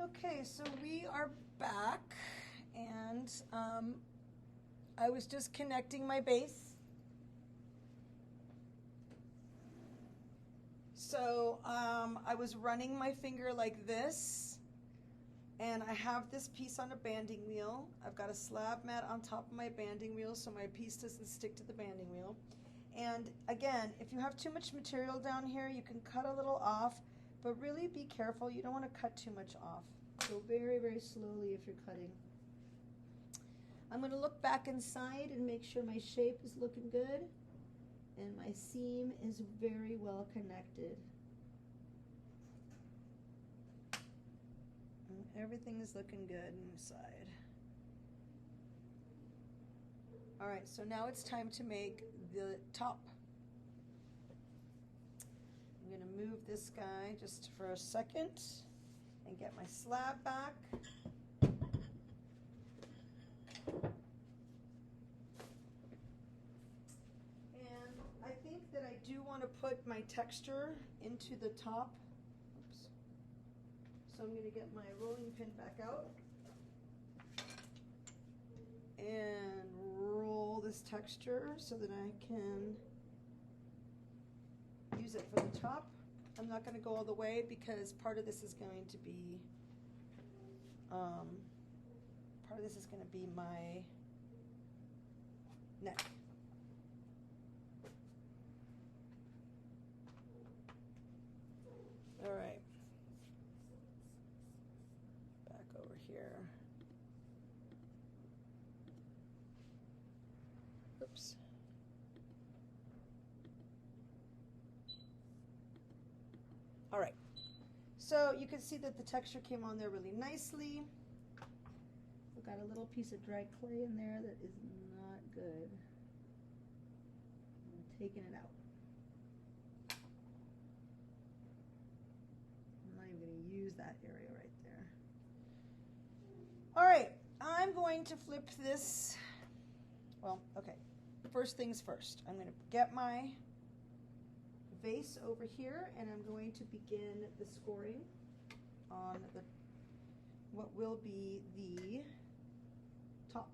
Okay, so we are back, and I was just connecting my base. So I was running my finger like this, and I have this piece on a banding wheel. I've got a slab mat on top of my banding wheel so my piece doesn't stick to the banding wheel. And again, if you have too much material down here, you can cut a little off, but really be careful. You don't want to cut too much off. Go very, very slowly if you're cutting. I'm going to look back inside and make sure my shape is looking good and my seam is very well connected. And everything is looking good inside. All right, so now it's time to make the top. I'm going to move this guy just for a second and get my slab back. And I think that I do want to put my texture into the top. Oops. So I'm going to get my rolling pin back out and roll this texture so that I can use it for the top. I'm not going to go all the way because part of this is going to be my neck. All right, back over here. Oops. All right, so you can see that the texture came on there really nicely. We've got a little piece of dry clay in there that is not good. I'm taking it out. I'm not even going to use that area right there. All right, I'm going to flip this. Well, okay, first things first. I'm going to get my vase over here, and I'm going to begin the scoring on what will be the top.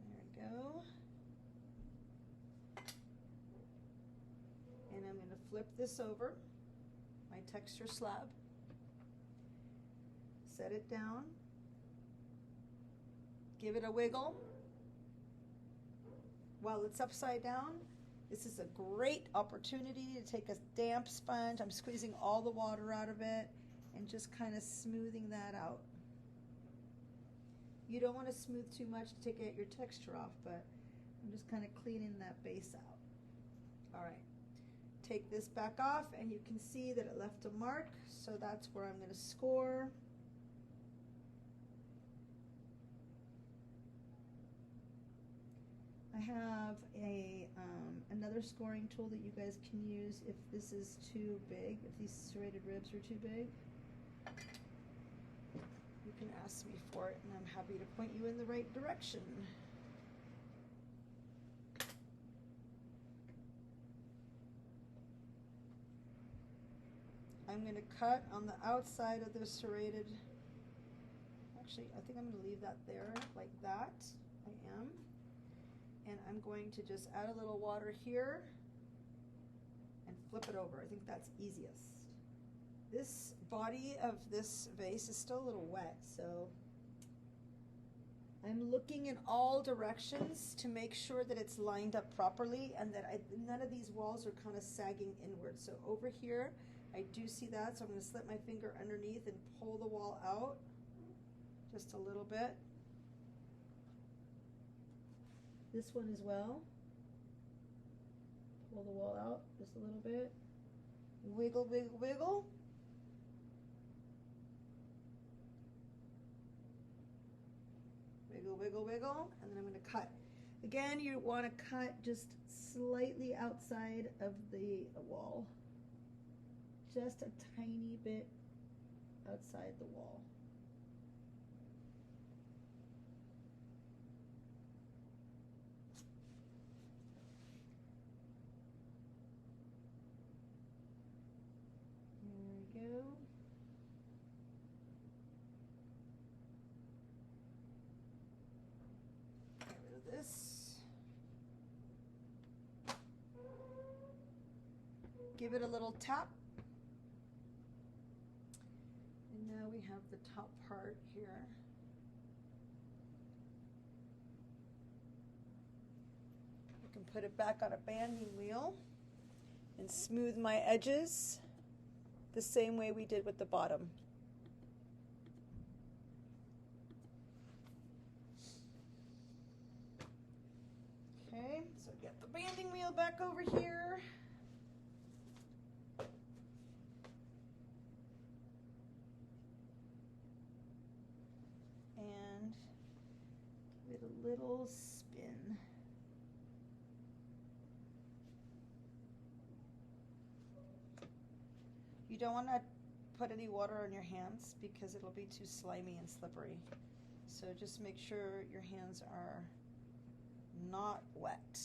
There we go. And I'm going to flip this over, my texture slab, set it down, give it a wiggle. While it's upside down, this is a great opportunity to take a damp sponge. I'm squeezing all the water out of it and just kind of smoothing that out. You don't want to smooth too much to take your texture off, but I'm just kind of cleaning that base out. All right, take this back off and you can see that it left a mark, so that's where I'm going to score. I have another scoring tool that you guys can use if this is too big, if these serrated ribs are too big. You can ask me for it and I'm happy to point you in the right direction. I'm going to cut on the outside of the serrated. Actually, I think I'm going to leave that there like that. I am. And I'm going to just add a little water here and flip it over. I think that's easiest. This body of this vase is still a little wet, so I'm looking in all directions to make sure that it's lined up properly and that none of these walls are kind of sagging inward. So over here, I do see that, so I'm going to slip my finger underneath and pull the wall out just a little bit. This one as well. Pull the wall out just a little bit. Wiggle, wiggle, wiggle. Wiggle, wiggle, wiggle. And then I'm going to cut. Again, you want to cut just slightly outside of the wall. Just a tiny bit outside the wall. go. Get rid of this. Give it a little tap. And now we have the top part here. I can put it back on a banding wheel and smooth my edges the same way we did with the bottom. Okay, so get the banding wheel back over here. And give it a little spin. You don't want to put any water on your hands because it'll be too slimy and slippery. So just make sure your hands are not wet.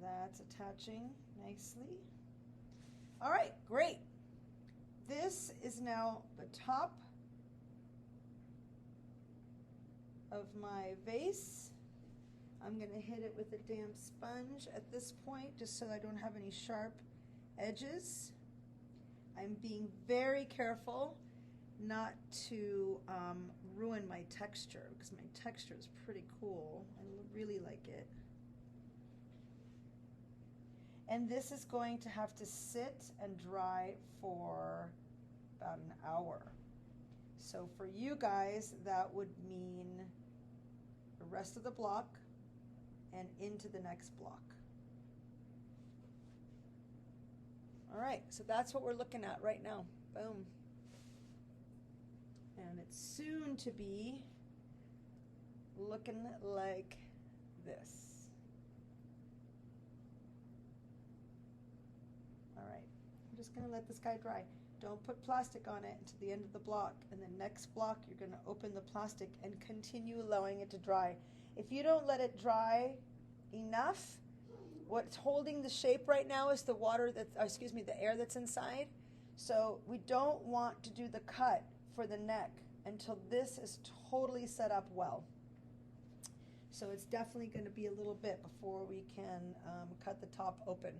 That's attaching nicely. All right, great. This is now the top of my vase. I'm going to hit it with a damp sponge at this point just so I don't have any sharp edges. I'm being very careful not to ruin my texture because my texture is pretty cool. I really like it. And this is going to have to sit and dry for about an hour. So for you guys, that would mean the rest of the block and into the next block. All right, so that's what we're looking at right now. Boom. And it's soon to be looking like this. All right, I'm just gonna let this guy dry. Don't put plastic on it until the end of the block. And the next block, you're gonna open the plastic and continue allowing it to dry. If you don't let it dry enough, what's holding the shape right now is the water the air that's inside. So we don't want to do the cut for the neck until this is totally set up well. So it's definitely going to be a little bit before we can cut the top open.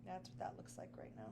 That's what that looks like right now.